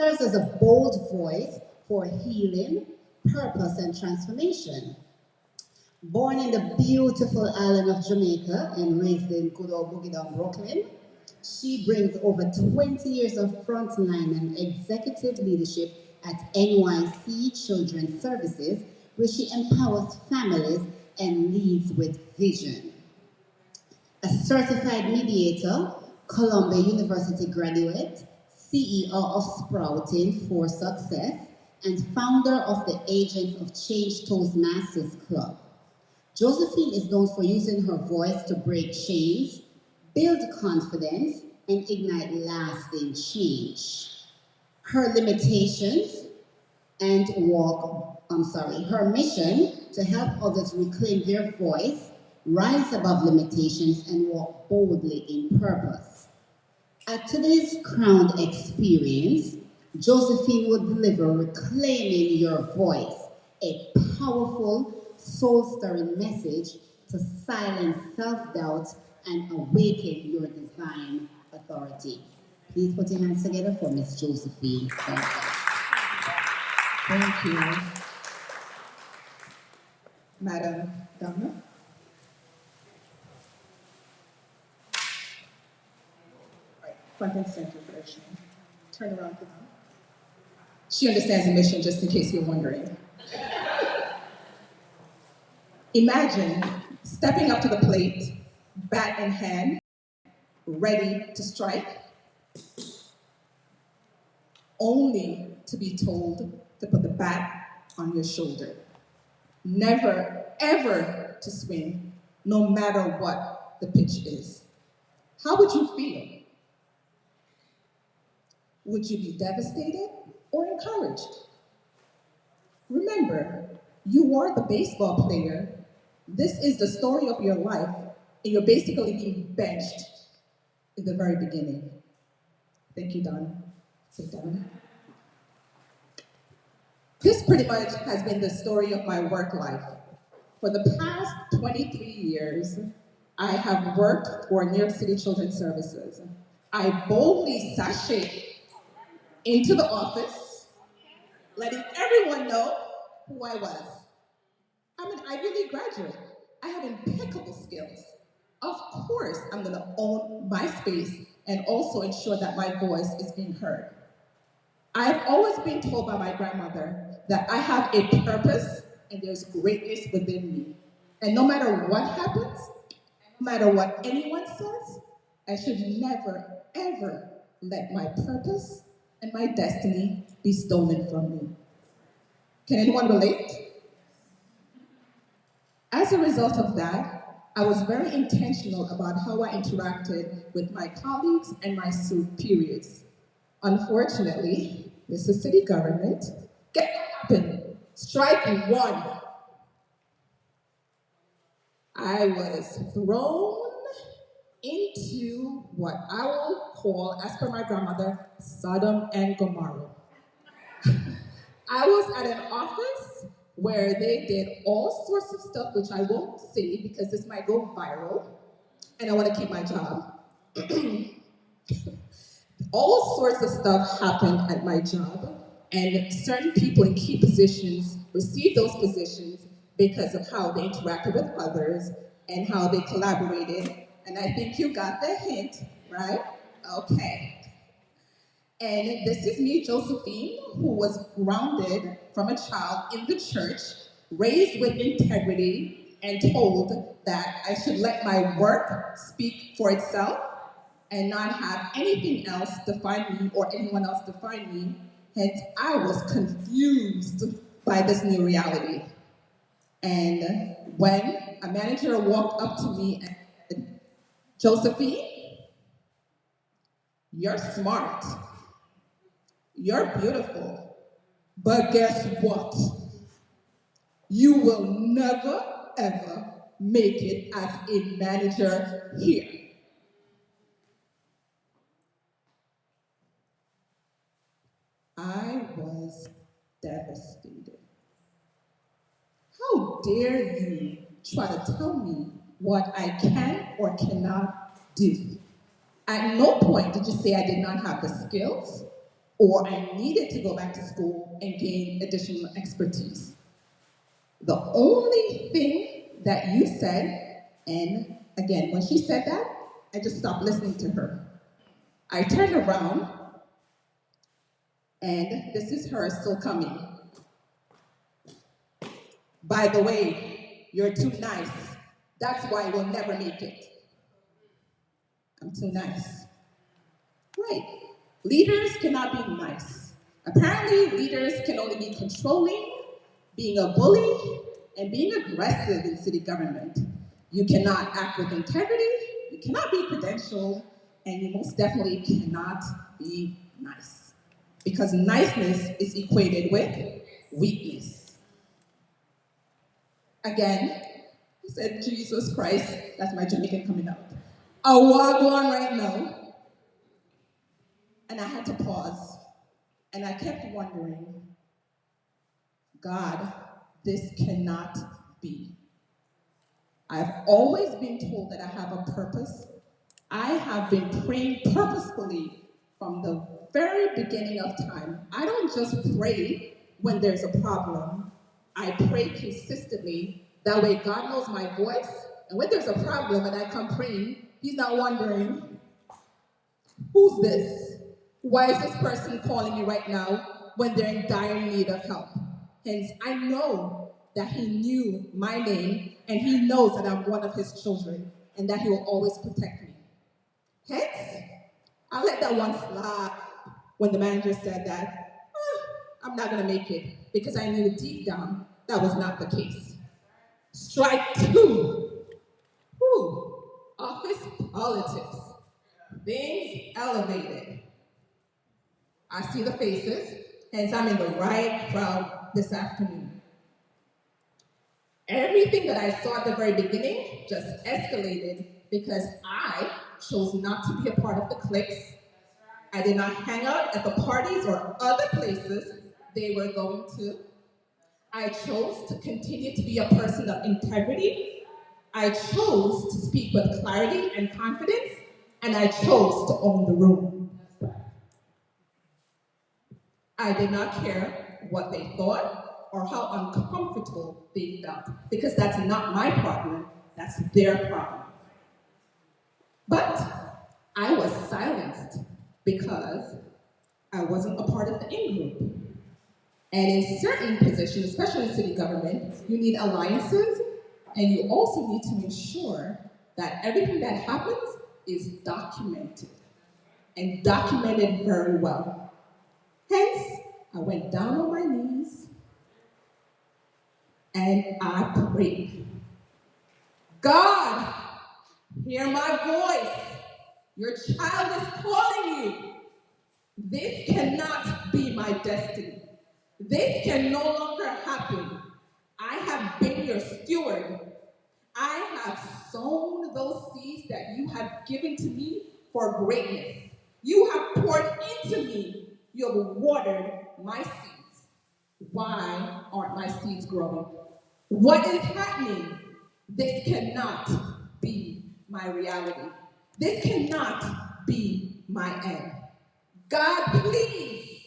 serves as a bold voice for healing, purpose, and transformation. Born in the beautiful island of Jamaica and raised in good old Boogie Down, Brooklyn, she brings over 20 years of frontline and executive leadership at NYC Children's Services, where she empowers families and leads with vision. A certified mediator, Columbia University graduate, CEO of Sprouting for Success, and founder of the Agents of Change Toastmasters Club. Josephine is known for using her voice to break chains, build confidence, and ignite lasting change. Her limitations her mission to help others reclaim their voice, rise above limitations, and walk boldly in purpose. At today's Crowned Experience, Josephine will deliver Reclaiming Your Voice, a powerful, soul-stirring message to silence self-doubt and awaken your divine authority. Please put your hands together for Miss Josephine. Thank you, Madam Governor. Right, front and center version. Turn around for them. She understands the mission, just in case you're wondering. Imagine stepping up to the plate, bat in hand, ready to strike, only to be told to put the bat on your shoulder. Never, ever to swing, no matter what the pitch is. How would you feel? Would you be devastated or encouraged? Remember, you are the baseball player. This is the story of your life, and you're basically being benched in the very beginning. Thank you, Don. Sit down. This pretty much has been the story of my work life. For the past 23 years, I have worked for New York City Children's Services. I boldly sashayed into the office, letting everyone know who I was. I'm an Ivy League graduate. I have impeccable skills. Of course, I'm gonna own my space and also ensure that my voice is being heard. I've always been told by my grandmother that I have a purpose and there's greatness within me. And no matter what happens, no matter what anyone says, I should never, ever let my purpose and my destiny be stolen from me. Can anyone relate? As a result of that, I was very intentional about how I interacted with my colleagues and my superiors. Unfortunately, Mr. City Government, guess what happened? Strike one. I was thrown into what I will call, as per my grandmother, Sodom and Gomorrah. I was at an office where they did all sorts of stuff, which I won't say because this might go viral, and I want to keep my job. All sorts of stuff happened at my job, and certain people in key positions received those positions because of how they interacted with others and how they collaborated. And I think you got the hint, right? Okay. And this is me, Josephine, who was grounded from a child in the church, raised with integrity, and told that I should let my work speak for itself and not have anything else define me or anyone else define me. Hence, I was confused by this new reality. And when a manager walked up to me and said, Josephine, you're smart. You're beautiful, but guess what? You will never, ever make it as a manager here. I was devastated. How dare you try to tell me what I can or cannot do? At no point did you say I did not have the skills. or I needed to go back to school and gain additional expertise. The only thing that you said, and again, when she said that, I just stopped listening to her. I turned around, and this is her still coming. By the way, you're too nice. That's why we'll never make it. I'm too nice. Right. Leaders cannot be nice. Apparently, leaders can only be controlling, being a bully, and being aggressive in city government. You cannot act with integrity, you cannot be credentialed, and you most definitely cannot be nice. Because niceness is equated with weakness. Again, I said, Jesus Christ, that's my Jamaican coming out. A wagwan right now. And I had to pause. And I kept wondering, God, this cannot be. I've always been told that I have a purpose. I have been praying purposefully from the very beginning of time. I don't just pray when there's a problem. I pray consistently. That way God knows my voice. And when there's a problem and I come praying, he's not wondering, who's this? Why is this person calling me right now when they're in dire need of help? Hence, I know that he knew my name and he knows that I'm one of his children and that he will always protect me. Hence, I let that one slide when the manager said that, I'm not gonna make it, because I knew deep down that was not the case. Strike two. Whew. Office politics. Things elevated. I see the faces, hence I'm in the right crowd this afternoon. Everything that I saw at the very beginning just escalated because I chose not to be a part of the cliques. I did not hang out at the parties or other places they were going to. I chose to continue to be a person of integrity. I chose to speak with clarity and confidence, and I chose to own the room. I did not care what they thought or how uncomfortable they felt, because that's not my problem, that's their problem. But I was silenced because I wasn't a part of the in-group. And in certain positions, especially in city government, you need alliances, and you also need to ensure that everything that happens is documented, and documented very well. Hence, I went down on my knees and I prayed. God, hear my voice. Your child is calling you. This cannot be my destiny. This can no longer happen. I have been your steward. I have sown those seeds that you have given to me for greatness. You have poured into me. You have watered my seeds. Why aren't my seeds growing? What is happening? This cannot be my reality. This cannot be my end. God, please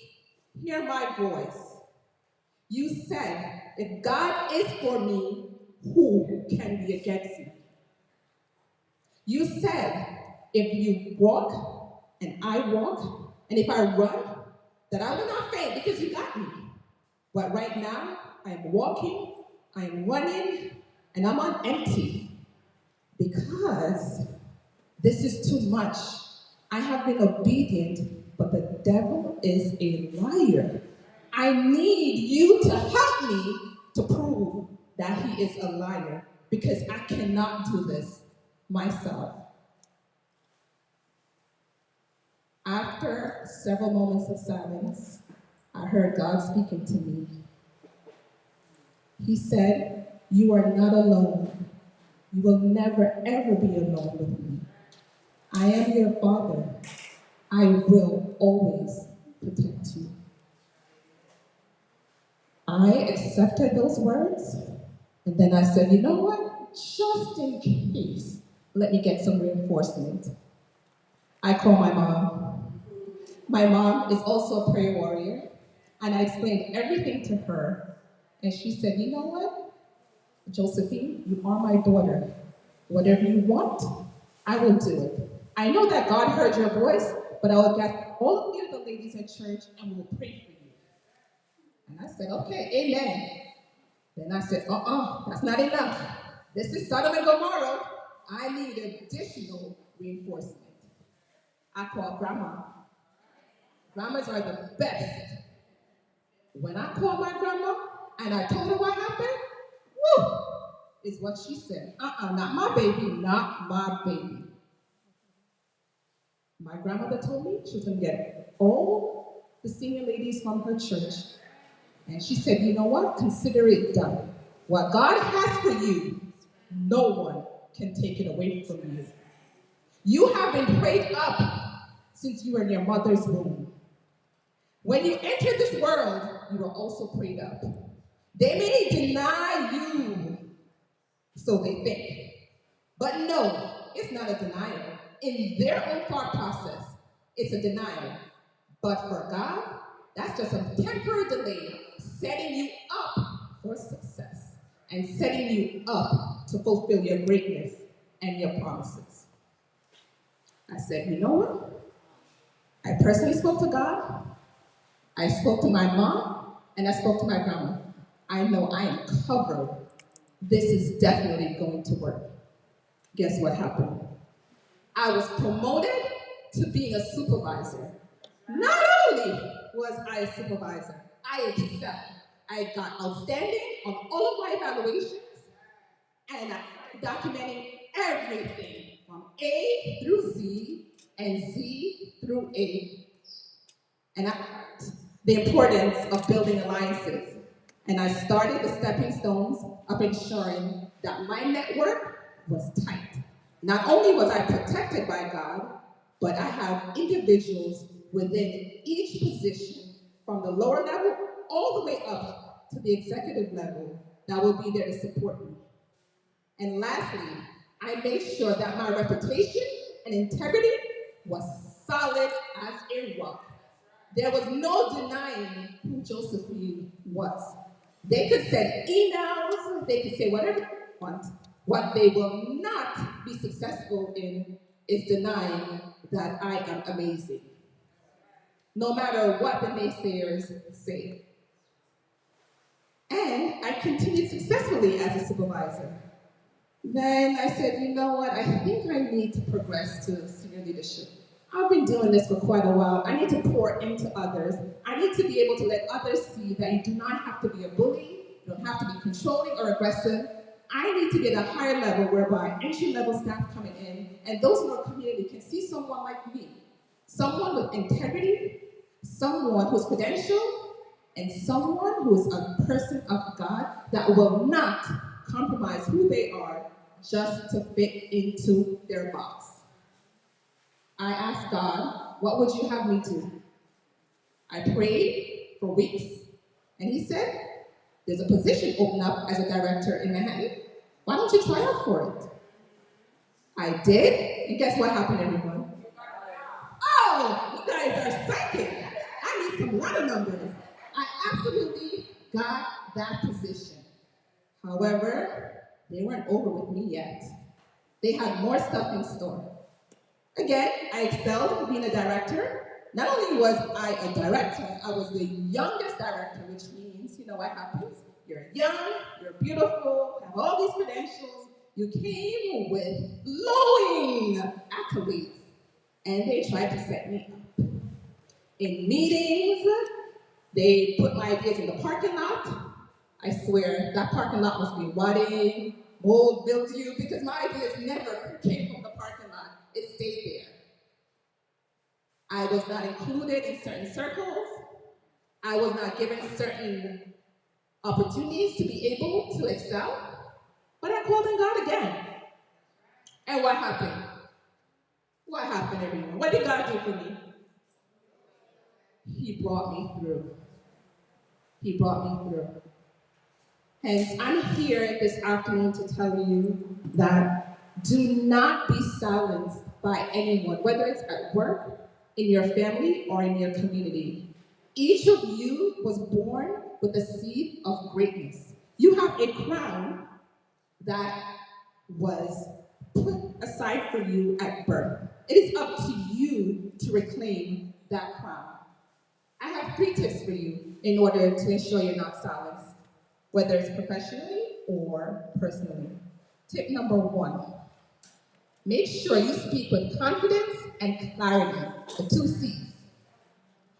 hear my voice. You said, if God is for me, who can be against me? You said, if you walk and I walk, and if I run, that I will not faint because you got me. But right now, I am walking, I am running, and I'm on empty because this is too much. I have been obedient, but the devil is a liar. I need you to help me to prove that he is a liar, because I cannot do this myself. After several moments of silence, I heard God speaking to me. He said, you are not alone. You will never, ever be alone with me. I am your father. I will always protect you. I accepted those words, and then I said, you know what? Just in case, let me get some reinforcement. I called my mom. My mom is also a prayer warrior, and I explained everything to her, and she said, you know what, Josephine, you are my daughter. Whatever you want, I will do it. I know that God heard your voice, but I will get all of you, the ladies at church, and we will pray for you. And I said, okay, amen. Then I said, that's not enough. This is Sodom and Gomorrah. I need additional reinforcement. I called Grandma. Grandmas are the best. When I called my grandma and I told her what happened, woo, is what she said. Not my baby, not my baby. My grandmother told me she was going to get all the senior ladies from her church. And she said, you know what? Consider it done. What God has for you, no one can take it away from you. You have been prayed up since you were in your mother's womb. When you entered this world, you were also prayed up. They may deny you, so they think. But no, it's not a denial. In their own thought process, it's a denial. But for God, that's just a temporary delay, setting you up for success and setting you up to fulfill your greatness and your promises. I said, you know what? I personally spoke to God, I spoke to my mom, and I spoke to my grandma. I know I am covered. This is definitely going to work. Guess what happened? I was promoted to being a supervisor. Not only was I a supervisor, I excelled. I got outstanding on all of my evaluations, and I'm documenting everything from A through Z and Z through A. And I learned the importance of building alliances. And I started the stepping stones of ensuring that my network was tight. Not only was I protected by God, but I have individuals within each position from the lower level all the way up to the executive level that will be there to support me. And lastly, I made sure that my reputation and integrity was solid as a rock. There was no denying who Josephine was. They could send emails, they could say whatever they want. What they will not be successful in is denying that I am amazing. No matter what the naysayers say. And I continued successfully as a supervisor. Then I said, you know what, I think I need to progress to senior leadership. I've been doing this for quite a while. I need to pour into others. I need to be able to let others see that you do not have to be a bully, you don't have to be controlling or aggressive. I need to be at a higher level whereby entry-level staff coming in and those in our community can see someone like me, someone with integrity, someone who's credentialed, and someone who is a person of God that will not compromise who they are just to fit into their box. I asked God, what would you have me do? I prayed for weeks, and he said, there's a position open up as a director in Manhattan. Why don't you try out for it? I did, and guess what happened, everyone? Oh, you guys are psychic. I need some ladder numbers. I absolutely got that position. However, they weren't over with me yet. They had more stuff in store. Again, I excelled being a director. Not only was I a director, I was the youngest director, which means, you know what happens? You're young, you're beautiful, have all these credentials. You came with glowing accolades, and they tried to set me up. In meetings, they put my ideas in the parking lot. I swear, that parking lot must be rotting, mold, mildew, because my ideas never came from the parking lot. It stayed there. I was not included in certain circles. I was not given certain opportunities to be able to excel. But I called on God again. And what happened? What happened, everyone? What did God do for me? He brought me through. He brought me through. Hence, I'm here this afternoon to tell you that do not be silenced by anyone, whether it's at work, in your family, or in your community. Each of you was born with a seed of greatness. You have a crown that was put aside for you at birth. It is up to you to reclaim that crown. I have 3 tips for you in order to ensure you're not silenced, whether it's professionally or personally. Tip number 1, make sure you speak with confidence and clarity, the 2 C's.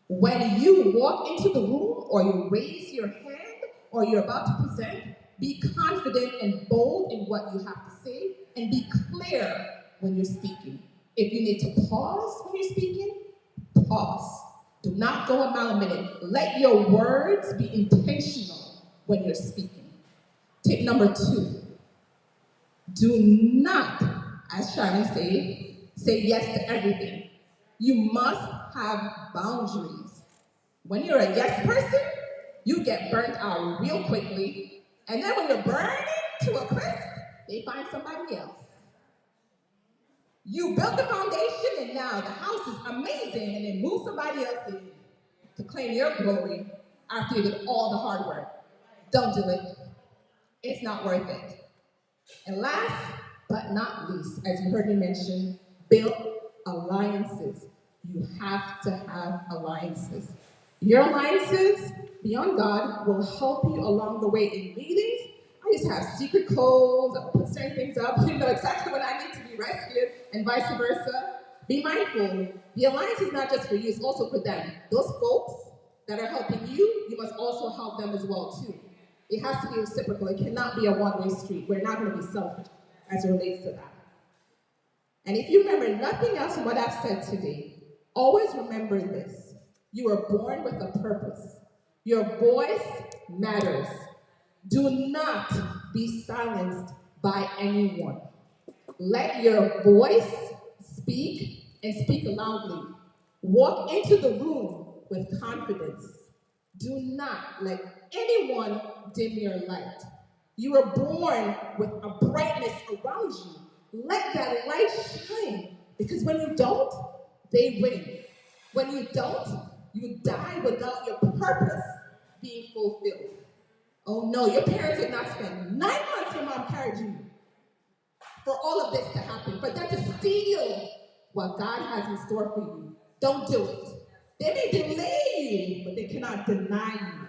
When you walk into the room or you raise your hand or you're about to present, be confident and bold in what you have to say and be clear when you're speaking. If you need to pause when you're speaking, pause. Do not go a mile a minute. Let your words be intentional when you're speaking. Tip number 2, do not, as Shannon said, say yes to everything. You must have boundaries. When you're a yes person, you get burnt out real quickly, and then when you're burning to a crisp, they find somebody else. You built the foundation, and now the house is amazing, and they move somebody else in to claim your glory after you did all the hard work. Don't do it. It's not worth it. And last but not least, as you heard me mention, build alliances. You have to have alliances. Your alliances, beyond God, will help you along the way in meetings. I used to have secret codes, I would put certain things up, you know exactly when I need to be rescued, and vice versa. Be mindful. The alliance is not just for you, it's also for them. Those folks that are helping you, you must also help them as well, too. It has to be reciprocal. It cannot be a one-way street. We're not going to be selfish as it relates to that. And if you remember nothing else from what I've said today, always remember this. You were born with a purpose. Your voice matters. Do not be silenced by anyone. Let your voice speak and speak loudly. Walk into the room with confidence. Do not let anyone dim your light. You were born with a brightness around you. Let that light shine. Because when you don't, they win. When you don't, you die without your purpose being fulfilled. Oh no, your parents did not spend 9 months your mom carried you for all of this to happen, for them to steal what God has in store for you. Don't do it. They may delay you, but they cannot deny you.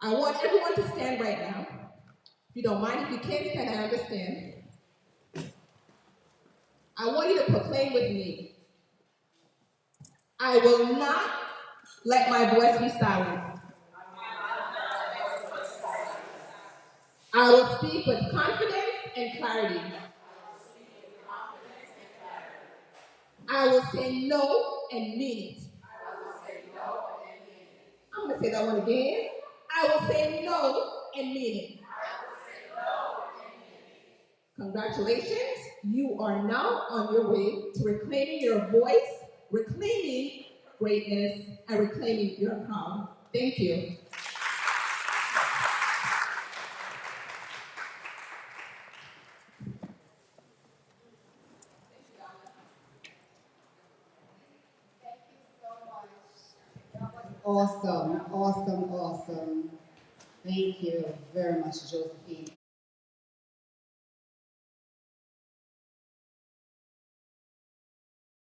I want everyone to stand right now. If you don't mind, if you can't stand, I understand. I want you to proclaim with me, I will not let my voice be silenced. I will speak with confidence and clarity. I will say no and mean it. I'm going to say that one again. I will say no and mean it. Congratulations, you are now on your way to reclaiming your voice, reclaiming greatness, and reclaiming your crown. Thank you. Awesome, awesome, awesome. Thank you very much, Josephine.